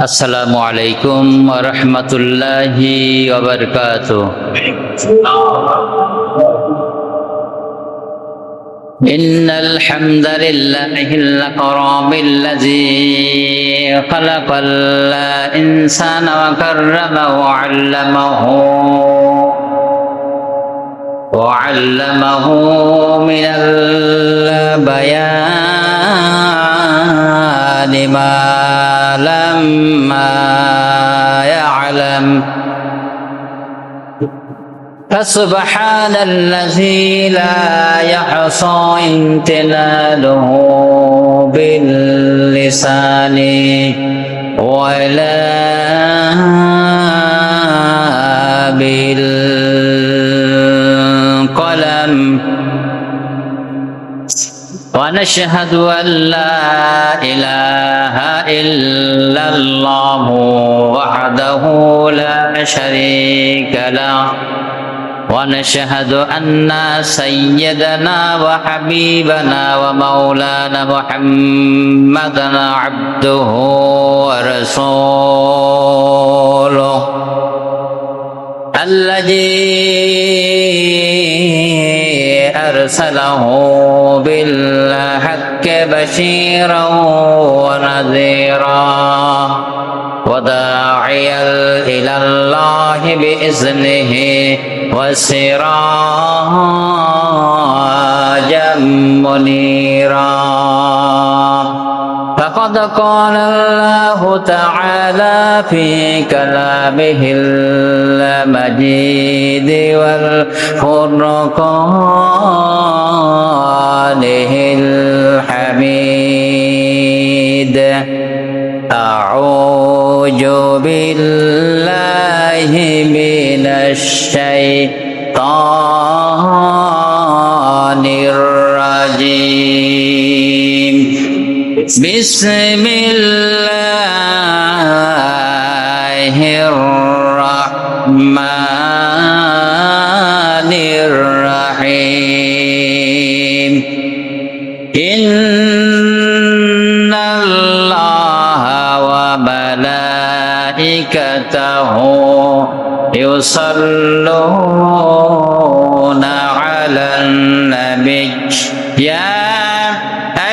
আসসালামু আলাইকুম ওয়া রাহমাতুল্লাহি ওয়া বারাকাতুহু। ইন্নাল হামদালিল্লাহিল কারামিল্লাযী খালাকাল ইনসানা ওয়া কাররামাহু ওয়া 'allamahu মিনাল বায়ানি মা لما يعلم فسبحان الذي لا يحصى امتلاله باللسان ولا بالقلم ونشهد أن لا إله إلا الله وحده لا شريك له ونشهد أن سيدنا وحبيبنا ومولانا محمدا عبده ورسوله الذي أرسله بالحق بشيرا ونذيرا وداعيا إلى الله بإذنه وسراجا منيرا فقد قال الله تعالى في كلامه المجيد والفرقانه الحميد أعوذ بالله من الشيطان الرجيم بسم الله الرحمن الرحيم إن الله وملائكته يصلون على النبي يا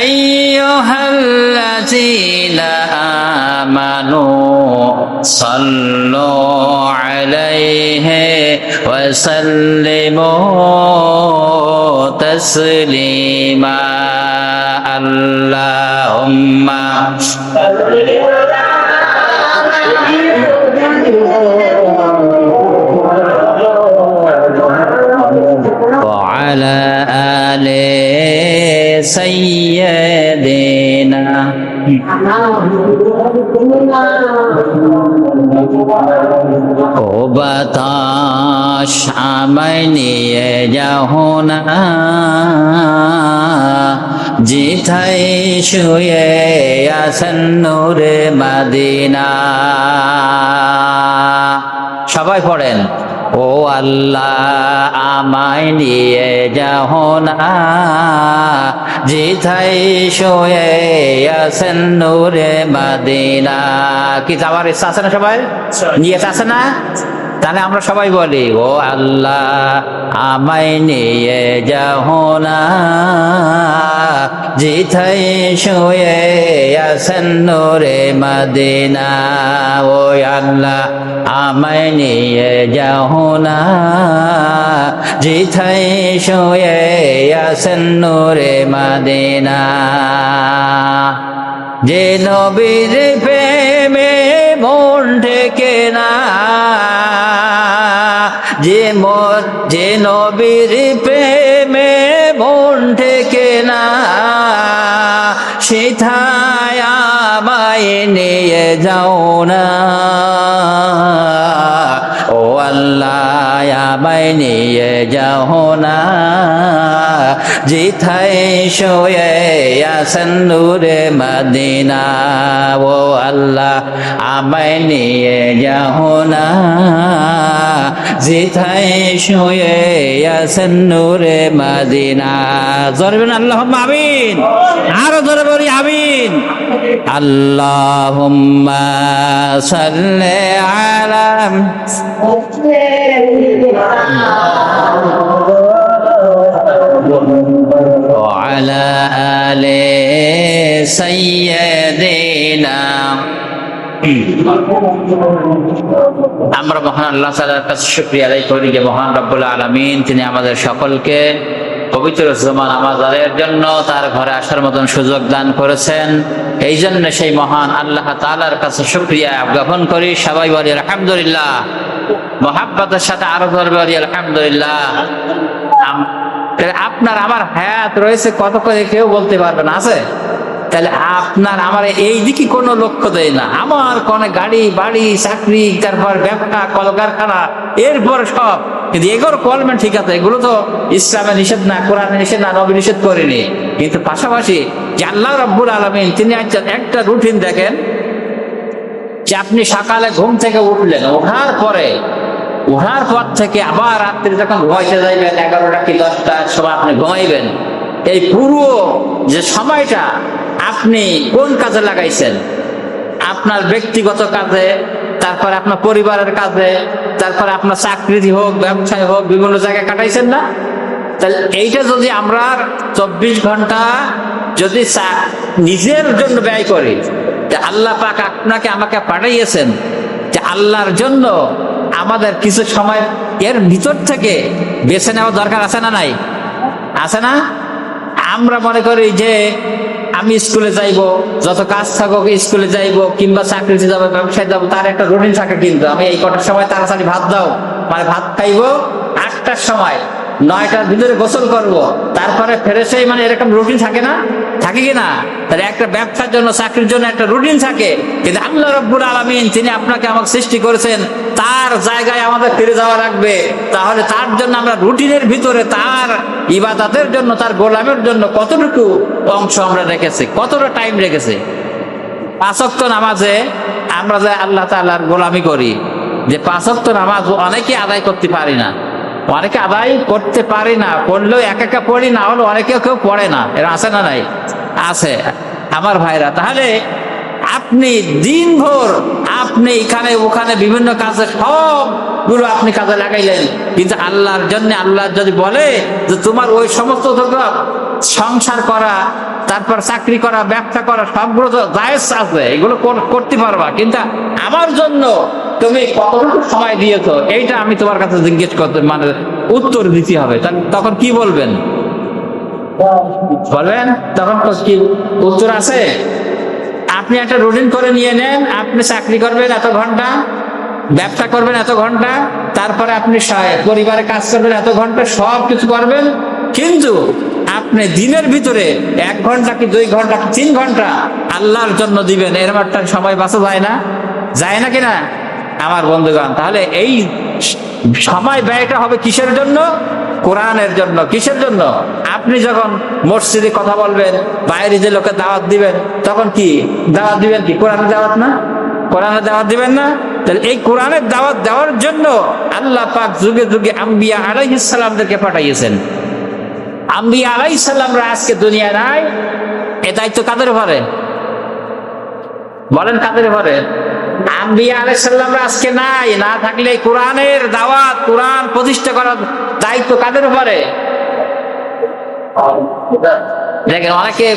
أيها الذين آمنوا صلوا عليه وسلموا تسليما اللهم وعلى آل سيدنا ও বাতাস আমায় নিয়ে যাও না যেথায় শুয়ে আছেন নূরে মদিনা। সবাই পড়েন, ও আল্লাহ আমায় নিয়ে যাও না যেথায় শুয়ে আছেন নূরে মদিনা। কি যাওয়ার ইচ্ছা আছে না? সবাই নিয়ত আছে না? তাহলে আমরা সবাই বলি, ও আল্লাহ আমায় নিয়ে যাও না যেথায় শুয়ে আছেন নূরে মদিনা। ও আল্লাহ আমায় নিয়ে যাও না যেথায় শুয়ে আছেন নূরে মদিনা। যে নবীর প্রেমে মন ঠেকে না, যে নবীর প্রেমে মন ঠেকে না সেথায় আমায় নিয়ে যাও না। ও আল্লাহ আমায় নিয়ে যাও না যেথায় শুয়ে আছেন নূরে মদিনা। ও আল্লাহ আমায় নিয়ে যাও না যেথায় শুয়ে আছেন নূরে মদিনা। জোরে বলেন আল্লাহুম্মা আমিন। আরো জোরে বলি আমিন। আল্লাহুম্মা সাল্লি আলা وعلى آل سيدنا। আমরা মহান আল্লাহ তাআলার কাছে শুকরিয়া আদায় করি যে মহান রব্বুল আলামিন তিনি আমাদের সকলকে পবিত্র জুমা নামাজ আদায়ের জন্য তার ঘরে আসার মতন সুযোগ দান করেছেন। এই জন্য সেই মহান আল্লাহ তাআলার কাছে শুকরিয়া জ্ঞাপন করি। সবাই বলি আলহামদুলিল্লাহ। মহাব্বতের সাথে আরো বলি আলহামদুলিল্লাহ। আপনার আমার হায়াত রয়েছে কত করে কেউ বলতে পারবে না, আছে? তাহলে আপনার আমার এই দিকে কোনো লক্ষ্য দেয় না। আমার কোন গাড়ি বাড়ি চাকরি তারপর ব্যবসা কলকারখানা এরপর সব, কিন্তু এগুলো কলমেন ঠিক আছে, এগুলো তো ইসলামে নিষেধ না, কোরআনে নিষেধ না, নবী নিষেধ করেনি। কিন্তু পাশাপাশি যে আল্লাহ রাব্বুল আলামিন তিনি একটা রুটিন দেখেন যে আপনি সকালে ঘুম থেকে উঠলেন, ওঠার পর থেকে আবার রাত্রি যখন ঘুমাইতে যাইবেন 11টা কি 10টার সময় আপনি ঘুমাইবেন, এই পুরো যে সময়টা আপনি কোন কাজে লাগাইছেন? আপনার ব্যক্তিগত কাজে, তারপরে আপনার পরিবারের কাজে, তারপরে আপনার চাকরি হোক ব্যবসায় হোক বিভিন্ন জায়গায় কাটাইছেন না? তাহলে এইটা যদি আমরা 24 ঘন্টা যদি নিজের জন্য ব্যয় করি, যে আল্লাহ পাক আপনাকে আমাকে পাঠাইয়েছেন যে আল্লাহর জন্য, আমাদের কিছু সময় এর ভিতর থেকে বেছে নেওয়া দরকার আছে না নাই? আছে না? আমরা মনে করি যে আমি স্কুলে যাইবো, যত কাজ থাকুক স্কুলে যাইবো কিংবা চাকরিতে যাবো ব্যবসায় যাবো, তার একটা রুটিন থাকে। কিন্তু আমি এই কটার সময় তাড়াতাড়ি ভাত দাও, মানে ভাত খাইবো 8টার সময়, 9টার ভিতরে গোসল করব, তারপরে ফ্রেশ হই, মানে এরকম রুটিন থাকে না? থাকে কি না? তাহলে একটা ব্যবসার জন্য চাকরির জন্য একটা রুটিন থাকে। কিন্তু আল্লাহ রাব্বুল আলামিন তিনি আপনাকে আমাকে সৃষ্টি করেছেন, তার জায়গায় আমাদের ফিরে যাওয়া লাগবে। তাহলে তার জন্য আমরা রুটিনের ভিতরে তার ইবাদতের জন্য, তার গোলামের জন্য কতটুকু অংশ আমরা রেখেছি, কতটা টাইম রেখেছি। 5 ওয়াক্ত নামাজে আমরা যে আল্লাহ তাআলার গোলামি করি, যে 5 ওয়াক্ত নামাজ অনেকে আদায় করতে পারি না, অনেকে আদায় করতে পারি না, পড়লেও একা পড়ি, না হলে অনেকে কেউ পড়ে না। এরা আছে না নাই? আছে আমার ভাইরা। তাহলে আপনি দিনভর আপনি এখানে ওখানে বিভিন্ন কাজে সবগুলো আপনি কাজে লাগাইলেন, কিন্তু আল্লাহর জন্য আল্লাহ যদি বলে যে তোমার ওই সমস্ত সংসার করা, তারপর চাকরি করা, ব্যবসা করা সবগুলো তো জায়েজ আছে, এগুলো করতে পারবা, কিন্তু আমার জন্য তুমি কতটুকু সময় দিয়েছো এইটা আমি তোমার কাছে জিজ্ঞেস করতে, মানে উত্তর দিতে হবে। তখন কি বলবেন? তখন কি উত্তর আছে? আপনি একটা রুটিন করে নিয়ে নেন, আপনি চাকরি করবেন এত ঘন্টা, ব্যবসা করবেন এত ঘন্টা, তারপরে আপনি পরিবারে কাজ করবেন এত ঘন্টা, সব কিছু করবেন, কিন্তু আপনি দিনের ভিতরে 1 ঘন্টা কি 2 ঘন্টা কি 3 ঘন্টা আল্লাহর জন্য দিবেন। এরকম একটা সময় বাঁচা যায় না? যায় না কিনা আমার বন্ধুগণ? তাহলে এই সময় ব্যয়টা হবে কিসের জন্য? কোরআনের জন্য। কিসের জন্য? আপনি যখন মসজিদে কথা বলবেন, বাইরে যে লোকে দাওয়াত দিবেন, তখন কি দাওয়াত দিবেন? কি কোরআনের দাওয়াত না? কোরআনের দাওয়াত দিবেন না? তাহলে এই কোরআনের দাওয়াত দেওয়ার জন্য আল্লাহ পাক যুগে যুগে আম্বিয়া আলাইহিস সালামদেরকে পাঠাইয়েছেন। আম্বিয়া আলাইহিস সালামরা আজকে দুনিয়া নাই, এ দায়িত্ব কাদের উপরে? বলেন কাদের উপরে? আম্বিয়া আলাইহিস সালামরা আজকে নাই, না থাকলে কোরআনের দাওয়াত, কোরআন প্রতিষ্ঠা করার দায়িত্ব কাদের উপরে? দেখেন অনেকে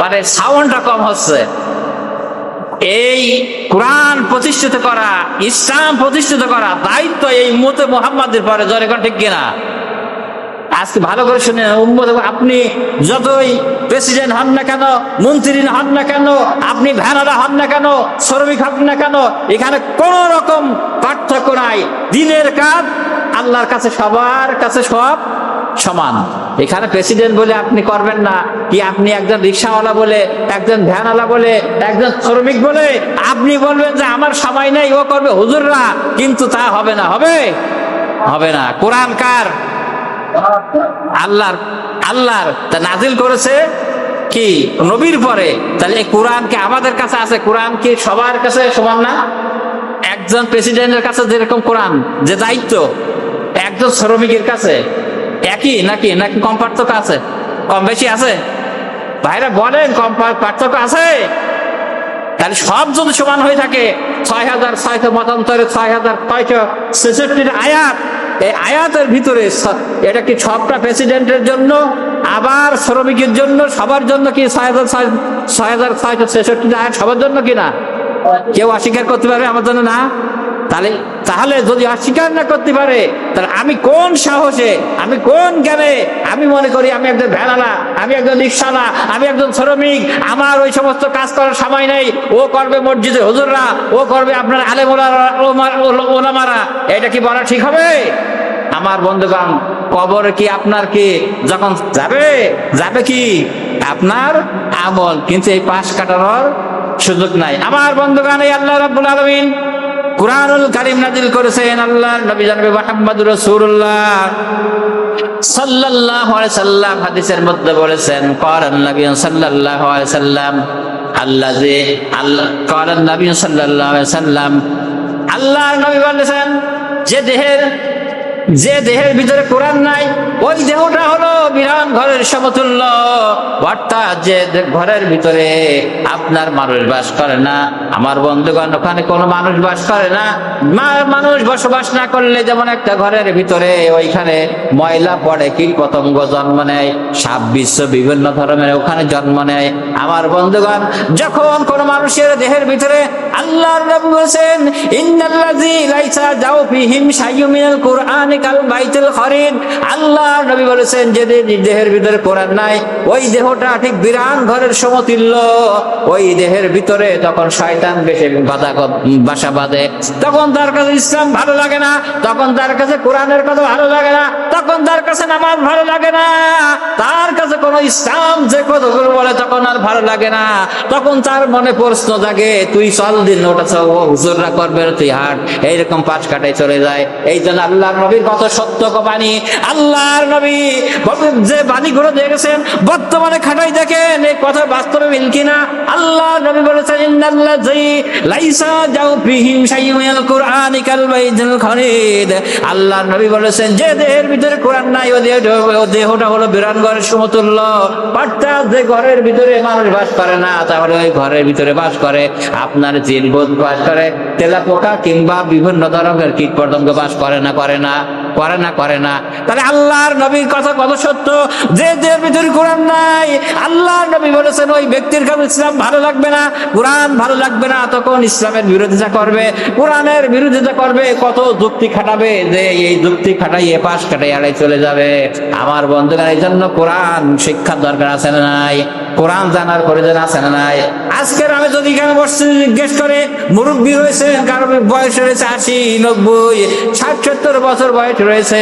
মানে সাউন্ডটা কম হচ্ছে। এই কোরআন প্রতিষ্ঠিত করা, ইসলাম প্রতিষ্ঠিত করা দায়িত্ব এই উম্মতে মুহাম্মাদের পরে। জোরে কোন ঠিক কিনা? আজকে ভালো করে শুনে, আপনি যতই প্রেসিডেন্ট হন না কেন, মন্ত্রী হন না কেন, আপনি ভ্যানারা হন না কেন, শ্রমিক হন না কেন, এখানে কোন রকম পার্থক্য নাই। দিনের কাজ আল্লাহর কাছে সবার কাছে সব সমান। এখানে প্রেসিডেন্ট বলে আপনি করবেন না, কি আপনি একজন রিক্সাওয়ালা বলে, একজন ভ্যানওয়ালা বলে, একজন শ্রমিক বলে আপনি বলবেন যে আমার সময় নেই, ও করবে হুজুররা, কিন্তু তা হবে না। হবে না। কোরআন কার? আল্লাহর। তা নাজিল করেছে কি নবীর পরে। তাহলে এই কোরআন কি আমাদের কাছে আছে? কোরআন কি সবার কাছে সমান না? একজন প্রেসিডেন্টের কাছে যেরকম কোরআন যে দায়িত্ব, একজন শ্রমিকের কাছে একই নাকি নাকি কম পার্থক্য আছে? কম বেশি আছে? ভাইরা বলেন, কম পার্থক্য আছে? তাহলে সব যদি সমান হয়ে থাকে, 6,600 মতান্তরে 6,666 আয়াত, এই আয়াতের ভিতরে এটা কি সবটা প্রেসিডেন্টের জন্য, আবার শ্রমিকের জন্য, সবার জন্য কি 6,666 আয়াত সবার জন্য কিনা? কেউ অস্বীকার করতে পারবে আমার জন্য না? তাহলে যদি অস্বীকার না করতে পারে, তাহলে আমি কোন সাহসে, আমি কোন জ্ঞানে আমি মনে করি আমি একজন ভ্যানালা, আমি একজন রিক্সাওয়ালা, আমি একজন শ্রমিক, আমার ওই সমস্ত কাজ করার সময় নেই, ও করবে মসজিদে হুজুররা, ও করবে আপনার আলেম ওলামারা, এটা কি বলা ঠিক হবে? আমার বন্ধুগণ, কবর কি আপনার কি যখন যাবে কি আপনার আমল, কিন্তু এই পাশ কাটানোর সুযোগ নাই। আমার বন্ধুগণ, এই আল্লাহ রাব্বুল আলামিন কুরআনুল কারীম নাযিল করেছেন, আল্লাহর নবী জনাবে মুহাম্মদুর রাসূলুল্লাহ সাল্লাল্লাহু আলাইহি সাল্লাম হাদিসের মধ্যে বলেছেন, ক্বালান নবী সাল্লাল্লাহু আলাইহি সাল্লাম ক্বালান নবী সাল্লাল্লাহু আলাইহি সাল্লাম, আল্লাহর নবী বলেছেন, যে দেহের ভিতরে কোরআন নাই, ওই দেহটা হলো বিরান ঘরের সমতুল্য। অর্থাৎ যে ঘরের ভিতরে আপনার মানুষ বাস করে না, আমার বন্ধুগণ, ওখানে কোনো মানুষ বাস করে না। মানুষ বসবাস না করলে যেমন একটা ঘরের ভিতরে ওইখানে ময়লা পড়ে, কীট পতঙ্গ জন্ম নেয়, সাপ বিশ্ব বিভিন্ন ধরনের ওখানে জন্ম নেয়। আমার বন্ধুগণ, যখন কোনো মানুষের দেহের ভিতরে আল্লাহর নবী বলেছেন, ইন্নাল্লাযী লাইসা জাওফিহিম শাইউম মিনাল কুরআন কাল বাইতুল খারিদ, আল্লাহর নবী বলেছেন, যে দেহের ভিতরে কোরআন নাই, ওই দেহটা ঠিক বিরান ঘরের সমতুল্য। ওই দেহের ভিতরে তখন শয়তান বাসা বাঁধে, তখন তার কাছে ইসলাম ভালো লাগে না, তখন তার কাছে কোরআনের কথা ভালো লাগে না, তখন তার কাছে নামাজ ভালো লাগে না, তার কাছে কোনো ইসলাম যে কথাগুলো বলে তখন আর ভালো লাগে না। তখন তার মনে প্রশ্ন জাগে, তুই চল দিন ওটা হুজুররা করবে, তুই হাট, এইরকম পাশ কাটাই চলে যায়। এই জন্য আল্লাহর নবীর কত সত্য বাণী, আল্লাহর নবী যে বাণীগুলো দেখেছেন বর্তমানে খাটাই দেখেন এই কথা বাস্তবে মিল কিনা। আল্লাহর নবী বলেছেন, ইন্নাল্লাযী লাইসা জাওফিহিম শাইউম মিনাল কুরআনি কাল বাইতুল খারিদ, আল্লাহর নবী বলেছেন, যে দেহের ভিতরে কোরআন নাই, ও দেহটা হলো বিরান ঘরের সমতুল্য। অর্থাৎ যে ঘরের ভিতরে মানুষ বাস করে না, তাহলে ওই ঘরের ভিতরে বাস করে আপনার জিন ভূত বাস করে, তেলাপোকা কিংবা বিভিন্ন ধরনের কীট পতঙ্গ বাস করে না। তাহলে আল্লাহর নবীর কথা কত সত্য, যে দেহের ভিতরে কোরআন নাই, আল্লাহর নবী বলেছেন ওই ব্যক্তির কাছে ইসলাম ভালো লাগবে না, কোরআন ভালো লাগবে না, তখন ইসলামের বিরোধিতা করবে, কোরআনের বিরোধিতা করবে, কত যুক্তি খাটাবে, যে এই যুক্তি খাটাই এ পাশ কাটাই আড়াই চলে যাবে। আমার বন্ধুরা, এই জন্য কোরআন শিক্ষার দরকার আছে না নাই? কোরআন জানার প্রয়োজন আছে না নাই? আজকের আমি যদি এখানে বসে জিজ্ঞেস করে, মুরব্বী রয়েছে, কারো বয়স রয়েছে 80, 90, 60, 70 বছর বয়স রয়েছে,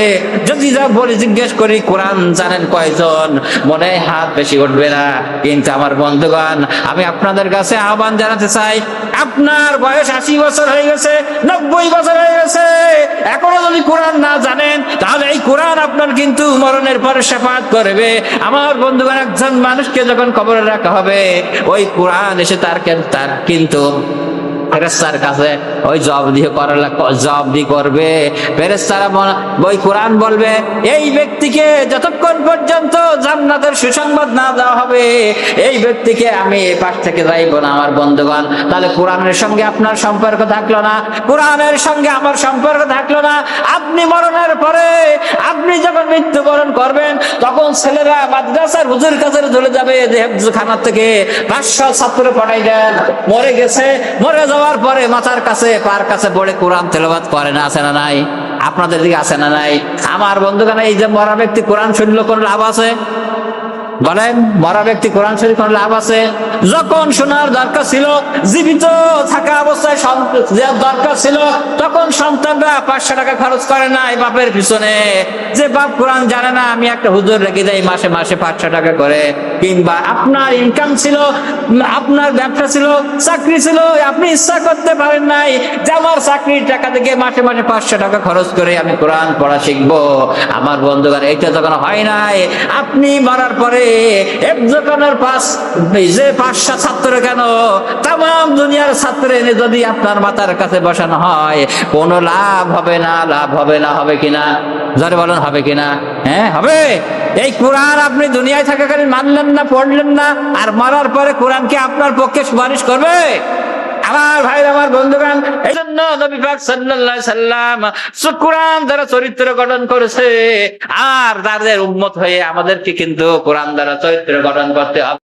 যদি যা বলে জিজ্ঞেস করি কোরআন জানেন কয়জন, মনে হাত বেশি উঠবে না। কিন্তু আমার বন্ধুগণ, আমি আপনাদের কাছে আহ্বান জানাতে চাই, আপনার বয়স 80 বছর হয়ে গেছে, 90 বছর হয়ে গেছে, এখনো যদি কোরআন না জানেন, তাহলে এই কোরআন আপনার কিন্তু মরণের পরে শাফাআত করবে। আমার বন্ধুগণ, একজন মানুষকে যখন কবরে রাখা হবে, ওই কোরআন এসে তার কিন্তু ফেরেশতার কাছে ওই জবাবদিহি করবে। ফেরেশতারা ওই কোরআন বলবে, এই ব্যক্তিকে যতক্ষণ পর্যন্ত জান্নাতের সুসংবাদ না দেওয়া হবে, এই ব্যক্তিকে আমি এই পাশ থেকে যাইব না। আমার বন্ধুগণ, তাহলে কোরআনের সঙ্গে আপনার সম্পর্ক থাকলো না, কোরআনের সঙ্গে আমার সম্পর্ক থাকলো না। আপনি মরণের পরে, আপনি যখন মৃত্যুবরণ করবেন, তখন ছেলেরা মাদ্রাসার হুজুর কাছে চলে যাবে, যে হেফজখানা থেকে 500 ছাত্র পাঠাই দেন, মরে গেছে, মরে যাওয়ার পরে মাথার কাছে পার কাছে পড়ে কোরআন তেলাওয়াত করে না, আছে না নাই? আপনাদের দিকে আছে না নাই? আমার বন্ধুগণ, এই যে মরা ব্যক্তি কোরআন শুনলে কোন লাভ আছে? বলেন, মরা ব্যক্তি কোরআন শরীফ কোন লাভ আছে? যখন শোনার দরকার ছিল, জীবিত থাকা অবস্থায় দরকার ছিল, তখন সন্তানরা 500 টাকা খরচ করে নাই বাপের পিছনে। যে বাপ কোরআন জানে না, আমি একটা হুজুর রেখে দেই মাসে 500 টাকা করে। কিংবা আপনার ইনকাম ছিল, আপনার ব্যবসা ছিল, চাকরি ছিল, আপনি ইচ্ছা করতে পারেন নাই যে আমার চাকরির টাকা থেকে মাসে 500 টাকা খরচ করে আমি কোরআন পড়া শিখবো। আমার বন্ধুগণ, এটা যখন হয় নাই, আপনি মরার পরে দোকানের পাশ যে 5টা ছাত্র কেন তাম দুনিয়ার ছাত্র এনে যদি আপনার মাথার কাছে বসানো হয় কোনো লাভ হবে না, লাভ হবে না। হবে কিনা? জোরে বলেন, হবে কিনা? হ্যাঁ হবে। এই কোরআন আপনি দুনিয়ায় থাকাকালীন মানলেন না, পড়লেন না, আর মরার পরে কোরআন কি আপনার পক্ষে সুপারিশ করবে? আমার ভাই, আমার বন্ধুগণ, এই জন্য নবী পাক সাল্লাল্লাহু আলাইহি সাল্লাম কোরআন দ্বারা চরিত্র গঠন করেছে, আর তাদের উম্মত হয়ে আমাদেরকে কিন্তু কোরআন দ্বারা চরিত্র গঠন করতে হবে।